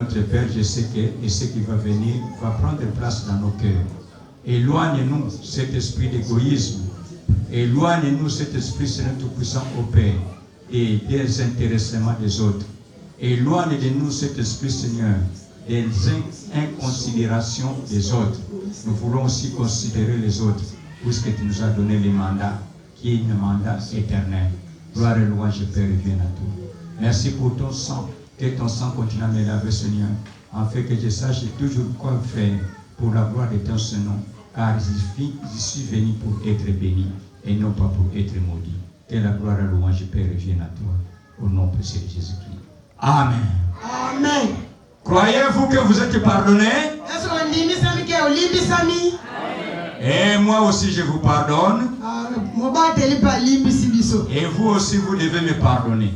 Notre Père, je sais que ce qui va venir va prendre place dans nos cœurs. Éloigne-nous cet esprit d'égoïsme. Éloigne-nous cet esprit, Seigneur Tout-Puissant, au Père, et des intéressements des autres. Éloigne de nous cet esprit, Seigneur, des inconsidérations des autres. Nous voulons aussi considérer les autres, puisque tu nous as donné le mandat, qui est un mandat éternel. Gloire et louange, Père, revienne à toi. Merci pour ton sang, que ton sang continue à me laver, Seigneur, afin que je sache toujours quoi faire pour la gloire de ton Saint-Nom, car je suis venu pour être béni et non pas pour être maudit. Que la gloire et la louange, Père, revienne à toi, au nom précieux de Jésus-Christ. Amen. Amen. Croyez-vous que vous êtes pardonné? Et moi aussi je vous pardonne. Et vous aussi vous devez me pardonner.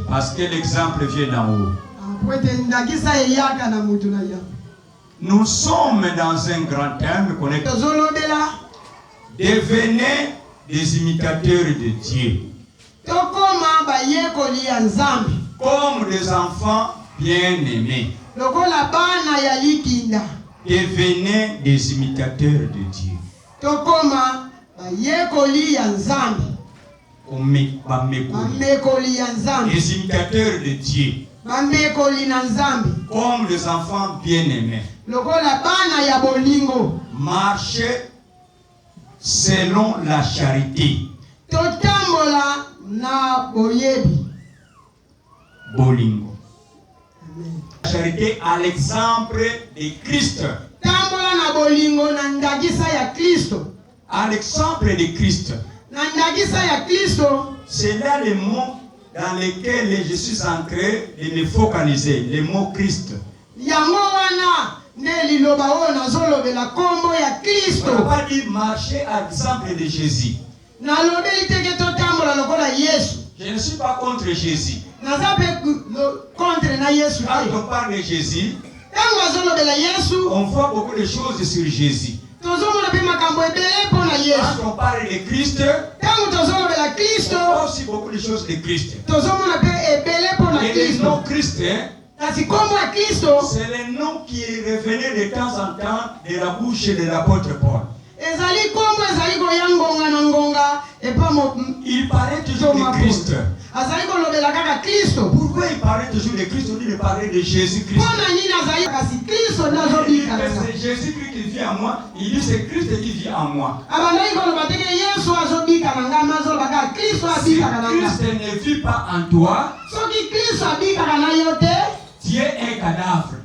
Parce que l'exemple vient d'en haut. Nous sommes dans un grand thème connecté. Devenez des imitateurs de Dieu. Comme des enfants bien-aimés. Devenez des imitateurs de Dieu. Des imitateurs de Dieu. Comme des enfants bien-aimés. Marchez selon la charité. Bolingo. La charité à l'exemple de Christ. À l'exemple de Christ. C'est là le mot dans lequel je suis entré de me focaliser, le mot Christ. On n'a pas dit marcher à l'exemple de Jésus. Je ne suis pas contre Jésus. Quand on parle de Jésus, on voit beaucoup de choses sur Jésus. Quand on parle de Christ, on voit aussi beaucoup de choses de Christ. Et le nom Christ, c'est le nom qui revenait de temps en temps de la bouche de l'apôtre Paul. Il parlait toujours de Christ. Pourquoi il parlait toujours de Christ au lieu de parler de Jésus-Christ? C'est Jésus-Christ qui vit en moi. Il dit c'est Christ qui vit en moi. Si Christ ne vit pas en toi, tu es un cadavre.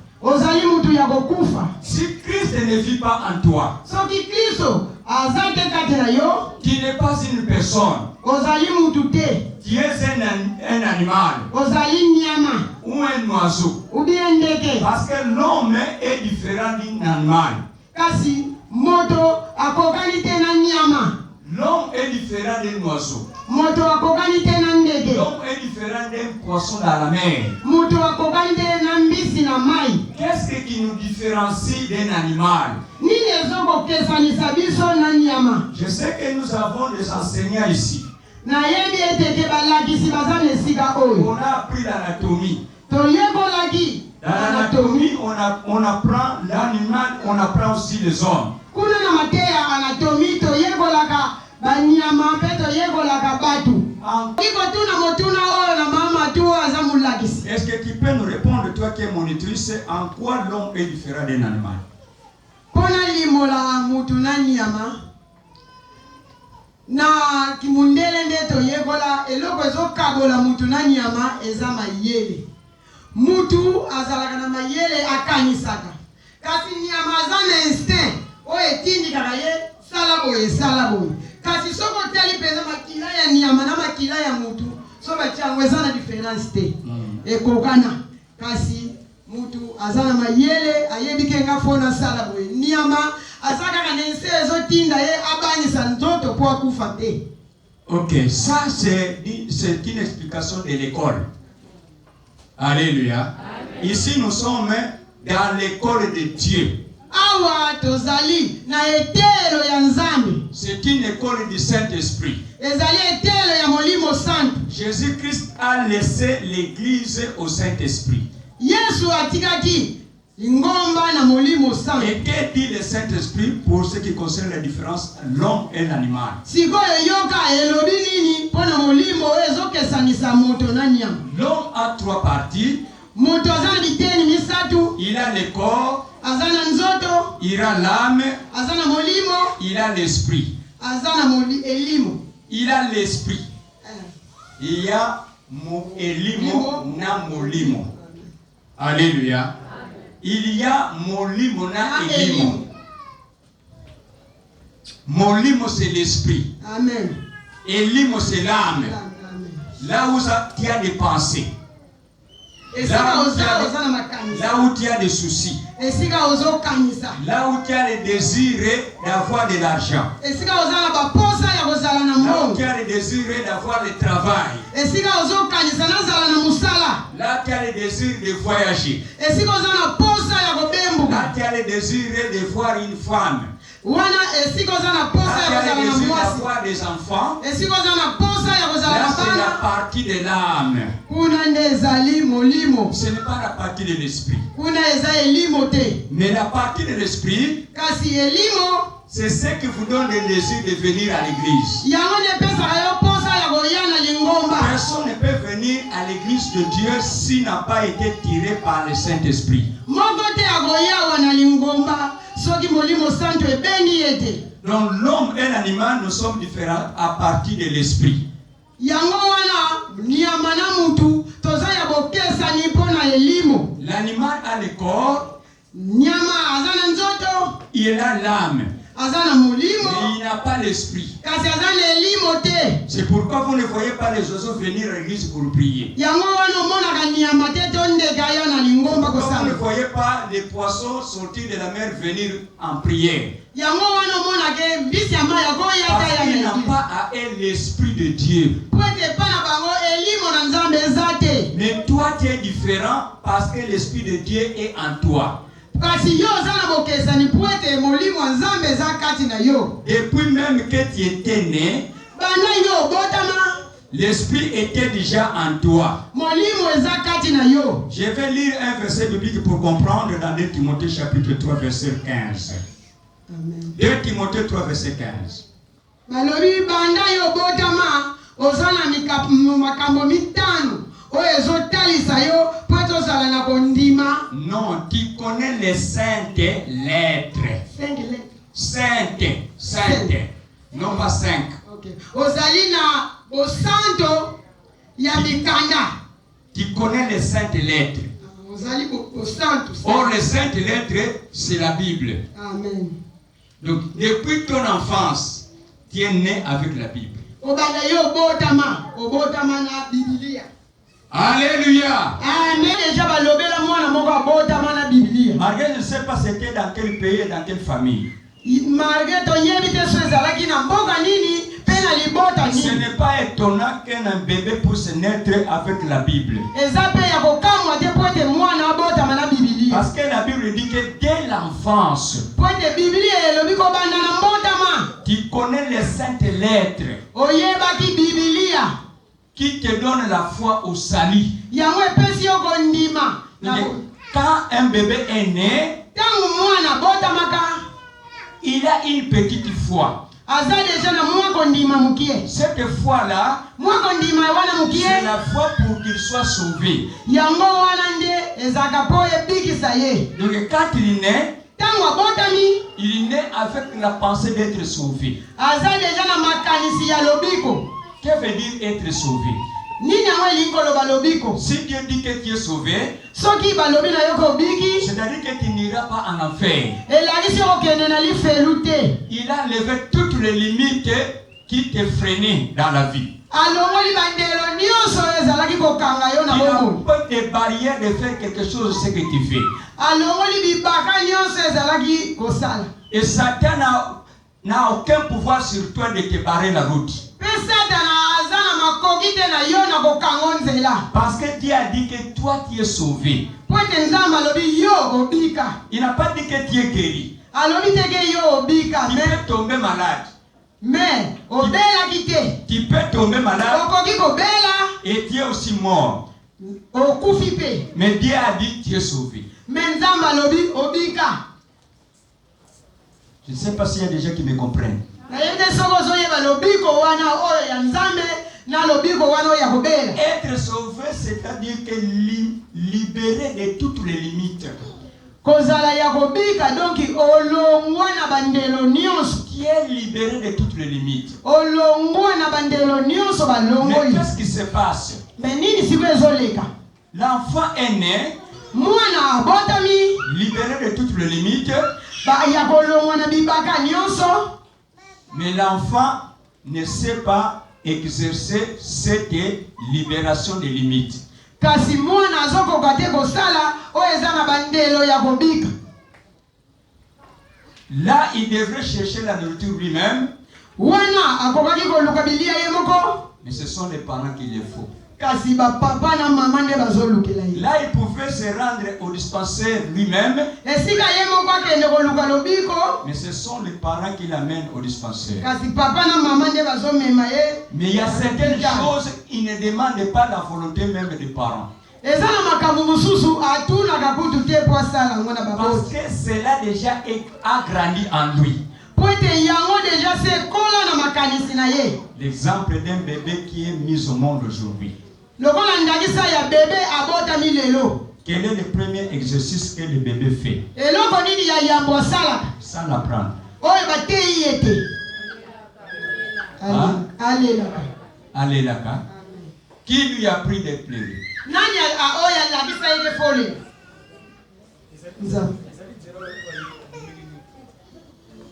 Si Christ ne vit pas en toi, tu n'es pas une personne. Tu es un animal ou un oiseau. Parce que l'homme est différent d'un animal. L'homme est différent d'un oiseau. L'homme est différent d'un poisson dans la mer. Qu'est-ce qui nous différencie d'un animal? Je sais que nous avons des enseignants ici. On a appris l'anatomie. Dans l'anatomie, on apprend l'animal, on apprend aussi les hommes. Est-ce que tu peux nous répondre, toi qui es monitrice, en quoi l'homme est différent d'un animal? Na kimundele ndeto yekola eloko ezokabola mutu na nyama eza mayele. Mutu azalaka na mayele akanisaka. Kasi nyama aza na instinct o etindikaka ye sala boye. Kasi soko tali peza makila ya nyama na makila ya mutu so bachango eza na difference te. Ekokana. Kasi mutu aza na mayele ayebike nga fona sala boye. Nyama ok, ça c'est une explication de l'école. Alléluia. Amen. Ici nous sommes dans l'école de Dieu. C'est une école du Saint-Esprit. ezali etelo ya molimo santo. Jésus-Christ a laissé l'église au Saint-Esprit. Yesu atikaki lingomba na molimo santo. Et que dit le Saint-Esprit pour ce qui concerne la différence l'homme et l'animal? Sikoyo yoka elobi nini pona molimo ezokesanisa moto na nyama. L'homme a trois parties. Moto aza na biteni misatu. Il a le corps, Aza na nzoto. il a l'âme, Aza na molimo. il a l'esprit. Aza na elimo. Il a l'esprit. Il y a elimo na molimo. Alléluia. Il y a molimo na elimo. Molimo c'est l'esprit. Amen. Elimo c'est l'âme. Amen. Là où tu as des pensées. Là où tu as des soucis. Là où tu as le désir d'avoir de l'argent. Là où tu as le désir d'avoir le travail. Là tu as le désir de voyager. Là tu as le désir de voir une femme. Là tu as le désir d'avoir des enfants. Là c'est la partie de l'âme. Ce n'est pas la partie de l'esprit. Mais la partie de l'esprit, c'est ce qui vous donne le désir de venir à l'église. Personne ne peut venir à l'église de Dieu s'il n'a pas été tiré par le Saint-Esprit. Donc l'homme et l'animal, nous sommes différents à partir de l'esprit. L'animal a le corps, il a l'âme, mais il n'a pas l'esprit. C'est pourquoi vous ne voyez pas les oiseaux venir à l'église pour prier. Pourquoi vous ne voyez pas les poissons sortir de la mer venir en prière? Parce qu'il n'a pas à eux l'esprit de Dieu. Mais toi tu es différent parce que l'esprit de Dieu est en toi. Depuis même que tu étais né, l'esprit était déjà en toi. Je vais lire un verset biblique pour comprendre dans 2 Timothée chapitre 3 verset 15. 2 Timothée 3 verset 15. Non, tu connais les saintes lettres. Saintes. Non pas 5. Tu connais les saintes lettres. Or, les saintes lettres, c'est la Bible. Amen. Donc, depuis ton enfance, tu es né avec la Bible. Alléluia. Malgré je ne sais pas c'était dans quel pays et dans quelle famille. Ce n'est pas étonnant qu'un bébé puisse naître avec la Bible. Parce que la Bible dit que dès l'enfance, tu connais les saintes lettres qui te donnent la foi au salut. Quand un bébé est né, il a une petite foi. Cette foi-là, c'est la foi pour qu'il soit sauvé. Donc quand il est né, il est né avec la pensée d'être sauvé. Que veut dire être sauvé? Si Dieu dit que tu es sauvé, c'est-à-dire que tu n'iras pas en enfer. Il a levé toutes les limites qui te freinaient dans la vie. Il n'a pas de barrière de faire quelque chose de ce que tu fais. Et Satan n'a aucun pouvoir sur toi de te barrer la route. Parce que Dieu a dit que toi tu es sauvé. Il n'a pas dit que tu es guéri. Tu peux tomber malade. Mais obela kite. Tu peux tomber malade. Okoki kobela. Et tu es aussi mort. Okufi pe. Mais Dieu a dit tu es sauvé. Mais nzamba lobi obika. Je ne sais pas s'il y a des gens qui me comprennent. Être sauvé, c'est-à-dire que libéré de toutes les limites. Tu es libéré de toutes les limites. Mais qu'est-ce qui se passe? L'enfant est né, libéré de toutes les limites. Mais l'enfant ne sait pas exercer cette libération des limites. Là, il devrait chercher la nourriture lui-même. Mais ce sont les parents qui le font. Là, il pouvait se rendre au dispensaire lui-même. Mais ce sont les parents qui l'amènent au dispensaire. Mais il y a certaines choses qui ne demandent pas la volonté même des parents. Parce que cela déjà a grandi en lui. L'exemple d'un bébé qui est mis au monde aujourd'hui. Quel est le premier exercice que le bébé fait? Sans l'apprendre. Allez là. Qui lui a pris des pleurer?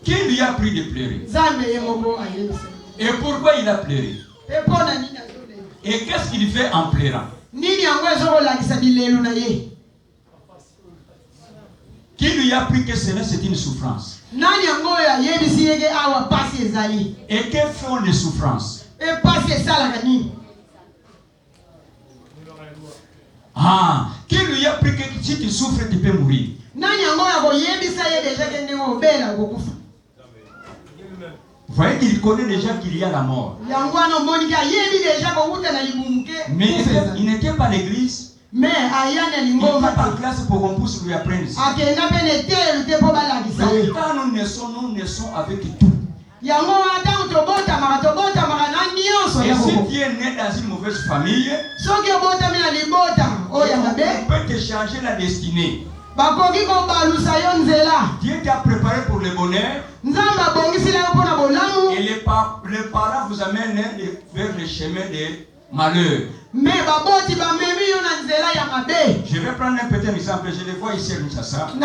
Qui lui a pris de pleurer? Et pourquoi il a pleuré? Et qu'est-ce qu'il fait en pleurant? Qui lui a appris que cela c'est une souffrance? Et que font les souffrances? Qui lui a appris que si tu souffres tu peux mourir? Vous voyez qu'il connaît déjà qu'il y a la mort. Mais il n'était pas à l'église. Il n'était pas en classe pour qu'on puisse lui apprendre ça. Donc quand nous naissons avec tout. Et si tu es né dans une mauvaise famille, on peut te changer la destinée. Dieu t'a préparé pour le bonheur. Et les parents vous amènent vers le chemin des malheurs. Je vais prendre un petit exemple. Je le vois ici à Kinshasa. Il y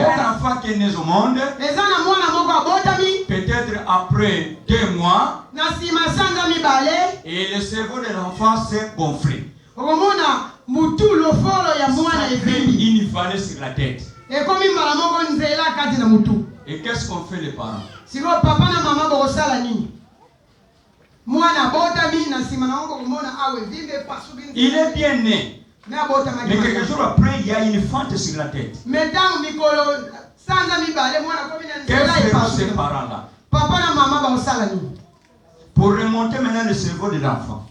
a un enfant qui est né au monde. Peut-être après 2 mois. Et le cerveau de l'enfant s'est gonflé. Il y fallait sur la tête. Et qu'est-ce qu'on fait les parents? Il est bien né. Mais quelques jours après, il y a une fente sur la tête. Quels feront ces parents-là? Pour remonter maintenant le cerveau de l'enfant.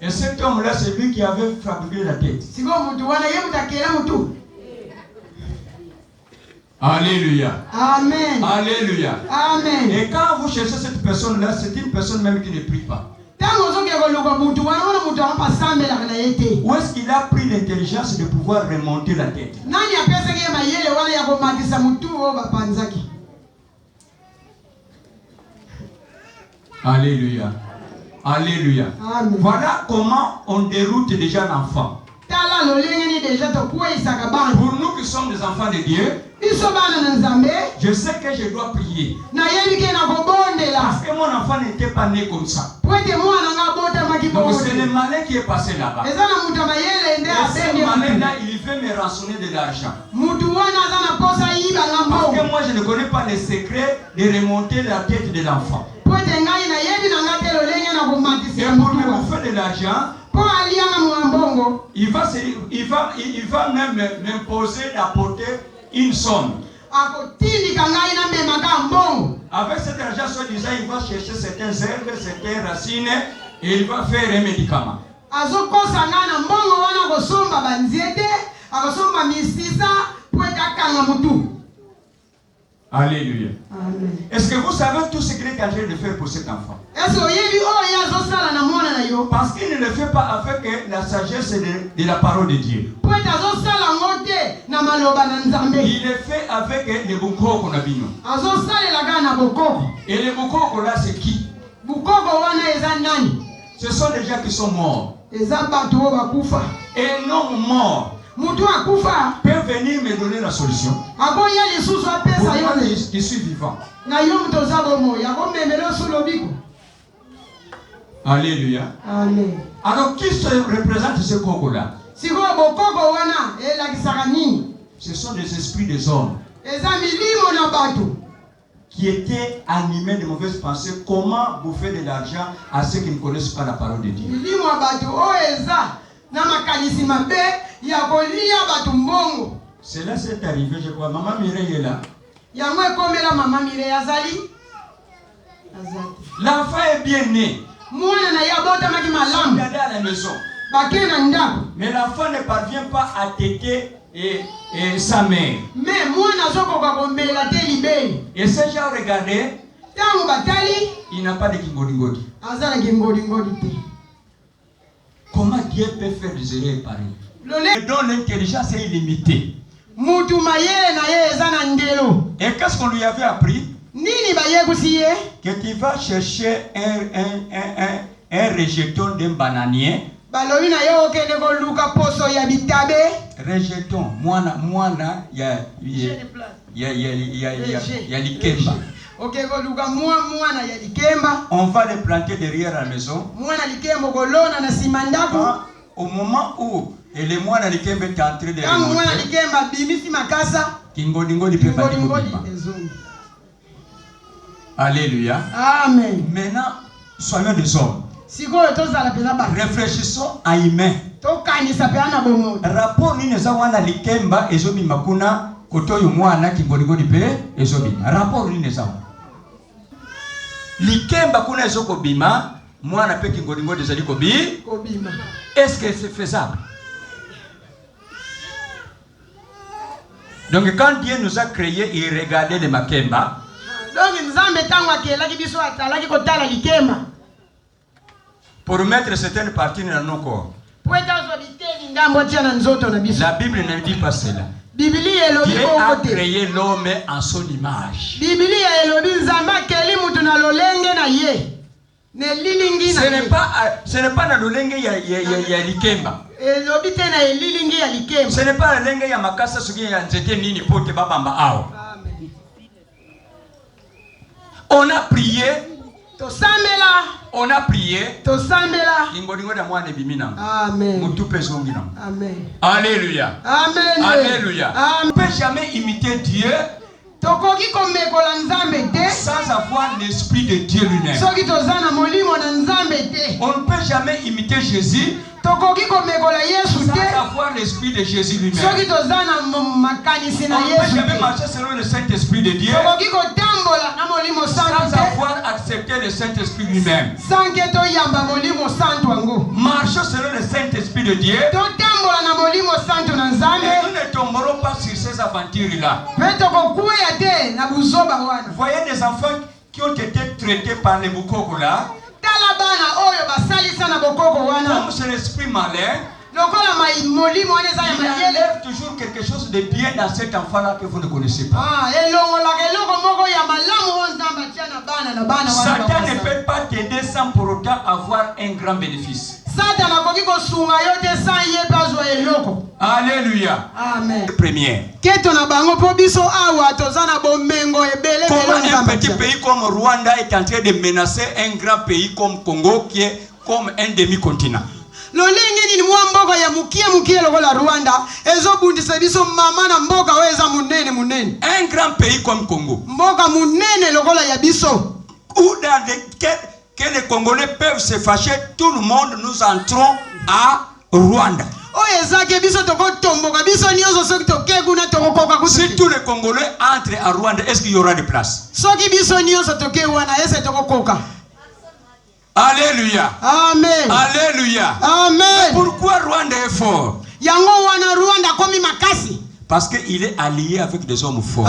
Et cet homme-là, c'est lui qui avait fabriqué la tête. Alléluia. Amen. Alléluia. Amen. Et quand vous cherchez cette personne-là, c'est une personne même qui ne prie pas. Où est-ce qu'il a pris l'intelligence de pouvoir remonter la tête? Alléluia. Alléluia. Amen. Voilà comment on déroute déjà l'enfant. Pour nous qui sommes des enfants de Dieu, je sais que je dois prier. Parce que mon enfant n'était pas né comme ça. Donc c'est le malin qui est passé là-bas. Et ce malin-là, il veut me rançonner de l'argent. Mutu wana aza na posa yiba na Parce que mbongo. moi, je ne connais pas le secret de remonter la tête de l'enfant. Po ete ngai na yebi na nga te lolenge na Et komatisa pour mutu me wa. bouffer de l'argent, Po alianga mwa mbongo. il va même m'imposer d'apporter une somme. Akotindika ngai na memaka mbongo. Avec cet argent, soi-disant, il va chercher certaines herbes, certaines racines et il va faire un médicament. Azokosa ngai na mbongo wana kosomba banzete, akosomba misisa po ete akanga mutu. Alléluia. Amen. Est-ce que vous savez tout ce qu'il est en train de faire pour cet enfant? Ese oyebi oyo azosala na mwana na yo. Parce qu'il ne le fait pas avec la sagesse de la parole de Dieu. Po ete azosala ngo te na maloba na Nzambe. Il le fait avec les bukoko na bino. Azosalela kaka na bokoko. Et les bukoko là, c'est qui? Bukoko wana eza nani? Ce sont des gens qui sont morts. Eza bato oyo bakufa. Et non morts Mutu akufa peuvent venir me donner la solution. akoya lisusu Pour apesa moi, yo ne. je suis vivant. Na yo mutu oza bomoi akomemela osu lobiko. Alléluia. Amen. Alors, qui se représente ce coco-là? Sikoyo bokoko wana elakisaka nini? Ce sont des esprits des hommes Eza milimo na bato qui étaient animés de mauvaises pensées. Comment bouffer de l'argent à ceux qui ne connaissent pas la parole de Dieu? milimo ya bato oyo eza na makanisi mabe ya kolia bato mbongo. Cela s'est arrivé, je crois. Maman Mireille est là. Yango ekomela mama Mire azali. L'enfant est bien né. Mwana na ye abotamaki Il malamu. est allé à la maison. Bake na ndako. Mais l'enfant ne parvient pas à téter et sa mère. Me mwana azokoka komela te libeli. Et ces gens regardaient, Tango batali il n'a pas de kingoringori. azalaki ngolingoli te. Comment Dieu peut faire des erreurs pareilles? Lole Et dont l'intelligence est illimitée. mutu mayele na ye eza na ndelo. Et qu'est-ce qu'on lui avait appris? Nini bayekusi ye? Que tu vas chercher un rejeton d'un bananier. Balobi na ye okende koluka poso ya bitabe. Rejeton, mwana ya likemba. Oke koluka mwana ya likemba. On va le planter derrière la maison. Mwana likemba kolona na sima ndako. Au moment où le mwana likemba est en train de Tango mwana remonter, likemba bimisi makasa. Kingodingodi peut pas dire. Ezongi. Alléluia. Amen. Maintenant, soyons des hommes. Sikoyo tozala peza ba. Réfléchissons à humain. Tokanisa pe ana bomo. Rapport nini eza wana likemba ezobima kuna kotoyo mwana kingodingodi pe ezobima. Rapport nini eza wana? Likemba kuna ezokobima mwana pe kingodingodi ezali Kobima. Est-ce que c'est faisable? Donc quand Dieu nous a créé, il regardait les makemba. Donc Nzambe tango akelaki biso atalaki kotala likemba. Pour mettre certaines parties dans nos corps. Po etazo biteni ndambo tia na nzoto na biso. La Bible ne dit pas cela. Biblia elobi Dieu a kokote. créé l'homme en son image. Biblia elobi Nzambe akeli mutu na lolenge na ye. Ne lilingi na ye. Ce n'est pas la lolenge ya likemba. Elobi te na lilingi ya likemba. Ce n'est pas la lolenge ya makasa sugi ya nzete nini pote babamba awa. Amen. On a prié. Tosambela. On a prié. Tosambela. Ingodingo da mwana bimina. Amen. Mutu pesongi na. Amen. Alléluia. Amen. Alléluia. Amen. On ne peut jamais imiter Dieu Tokoki komekola Nzambe te. sans avoir l'esprit de Dieu lui-même. Soki toza na molimo na Nzambe te. On ne peut jamais imiter Jésus Tokoki komekola Yesu sans te. avoir l'esprit de Jésus lui-même. Soki toza na makanisi na On ne peut Yesu jamais te. marcher selon le Saint-Esprit de Dieu Tokoki kotambola na molimo santo sans te. avoir accepté le Saint-Esprit lui-même. Sanke toyamba molimo santo yango. Marchons selon le Saint-Esprit de Dieu. Totambola na molimo santo na Et Nzambe. nous ne tomberons pas sur ces aventures-là. Pe tokokuya te na buzoba wana. Vous voyez des enfants qui ont été traités par les Bukoko là, Tala bana oyo basalisa na bokoko wana. comme c'est l'esprit malin, Lokola molimo wana eza ya il mayele. enlève toujours quelque chose de bien dans cet enfant-là que vous ne connaissez pas. Elongolaka eloko moko ya malamu oyo Nzambe atia na bana wana Satan ne bakosala. peut pas t'aider sans pour autant avoir un grand bénéfice. Satan akoki kosunga yo te sans ye mpe azwa eloko. Alléluia. Amen. Première. Keto na bango mpo biso awa toza na bomengo ebele Comment ebele un Nzambe petit atia. pays comme Rwanda est en train de menacer un grand pays comme Congo qui est comme un demi-continent? lolenge ni mwamboka ya mukie lokola Rwanda ezobundisa biso mama na mboka weza munene. Un grand pays comme Congo. Mboka munene lokola ya biso. Où dans que les Congolais peuvent se fâcher, tout le monde nous entrons à Rwanda. Si tous les Congolais entrent à Rwanda, est-ce qu'il y aura de place? Alléluia. Amen. Alléluia. Amen. Pourquoi Rwanda est fort? Parce qu'il est allié avec des hommes forts.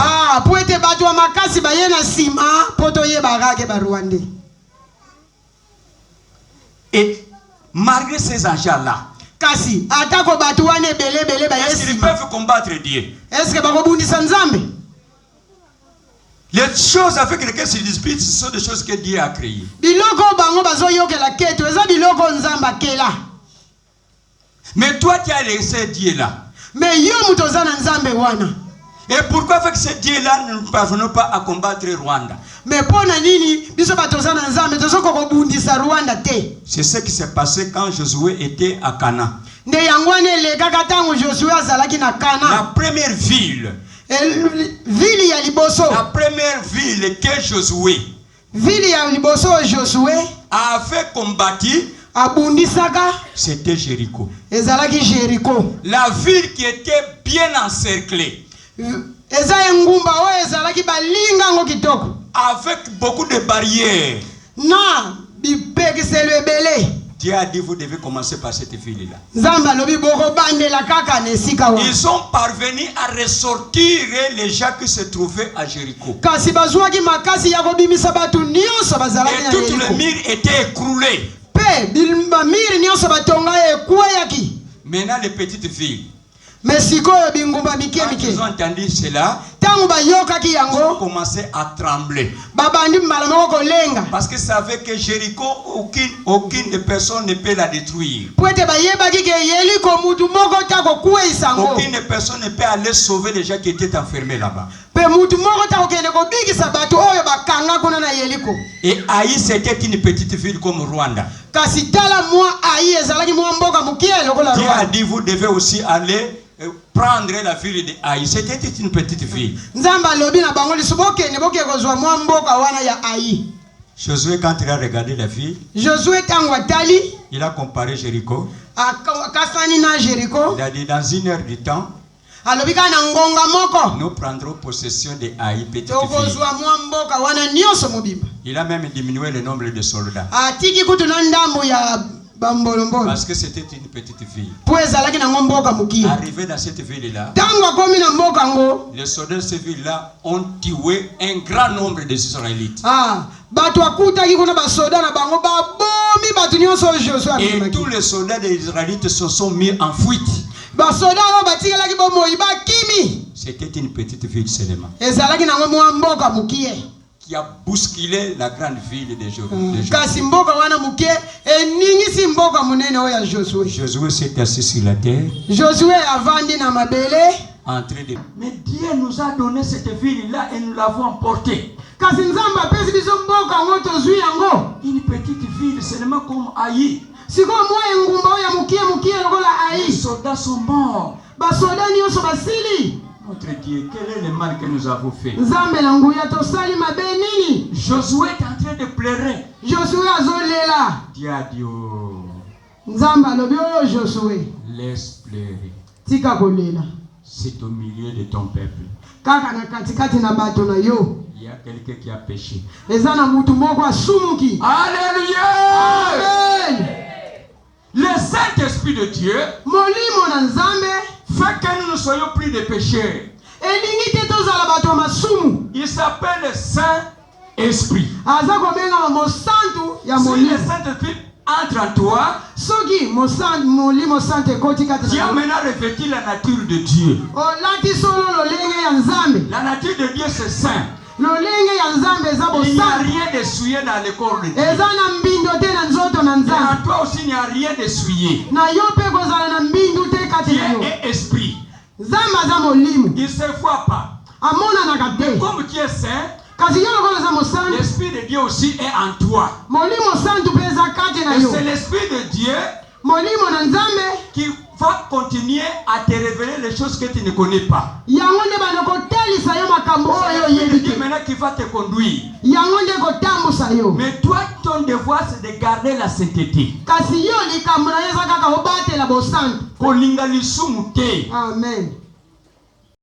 Et malgré ces enjeux-là, est-ce qu'ils peuvent combattre Dieu? Les choses avec lesquelles ils disputent, ce sont des choses que Dieu a créées. Mais toi, tu as laissé Dieu là. Et pourquoi avec ce Dieu-là, nous ne parvenons pas à combattre Rwanda? C'est ce qui s'est passé quand Josué était à Canaan. La première ville. La première ville que Josué avait combattu, c'était Jéricho. La ville qui était bien encerclée, avec beaucoup de barrières. Dieu a dit, vous devez commencer par cette ville-là. Ils sont parvenus à ressortir les gens qui se trouvaient à Jéricho. Et toutes les murs étaient écroulés. Maintenant, les petites villes, quand ils ont entendu cela, ils ont commencé à trembler. Parce qu'ils savaient que Jéricho, aucune personne ne peut la détruire. Aucune personne ne peut aller sauver les gens qui étaient enfermés là-bas. Et Haï, c'était une petite ville comme Rwanda. Dieu a dit, vous devez aussi aller prendre la ville de Haï. C'était une petite ville. Josué, quand il a regardé la ville, il a comparé Jéricho. Il a dit, dans 1 heure du temps, nous prendrons possession de Haï, petite ville. Il a même diminué le nombre de soldats. Parce que c'était une petite ville. Arrivé dans cette ville-là, les soldats de cette ville-là ont tué un grand nombre d'Israélites. Et tous les soldats des Israélites se sont mis en fuite. C'était une petite ville seulement qui a bousculé la grande ville de Josué. Josué s'est assis sur la terre. En train de... Mais Dieu nous a donné cette ville-là et nous l'avons emportée. Une petite ville seulement comme Haï. Les soldats sont morts. Notre Dieu, quel est le mal que nous avons fait? Josué est en train de pleurer. Dieu a dit, oh, laisse pleurer. C'est au milieu de ton peuple. Il y a quelqu'un qui a péché. Alléluia! Amen. Le Saint-Esprit de Dieu fait que nous ne soyons plus des pécheurs. Il s'appelle le Saint-Esprit. Si le Saint-Esprit entre en toi, tu as maintenant revêtu la nature de Dieu. La nature de Dieu, c'est saint. Il n'y a rien de souillé dans le corps de Dieu. Et en toi aussi, il n'y a rien de souillé. Dieu est esprit. Il ne se voit pas. Mais comme tu es saint, l'Esprit de Dieu aussi est en toi. Et c'est l'Esprit de Dieu molimo na nzambe qui va continuer à te révéler les choses que tu ne connais pas. yango nde banakotalisa yo makambo oyo C'est yebi Dieu te maintenant qui va te conduire. yango nde kotambusa yo Mais toi, ton devoir, c'est de garder la sainteté. kasi yo likambo na yo eza kaka obatela bosantu Kolinga lisumu te. amen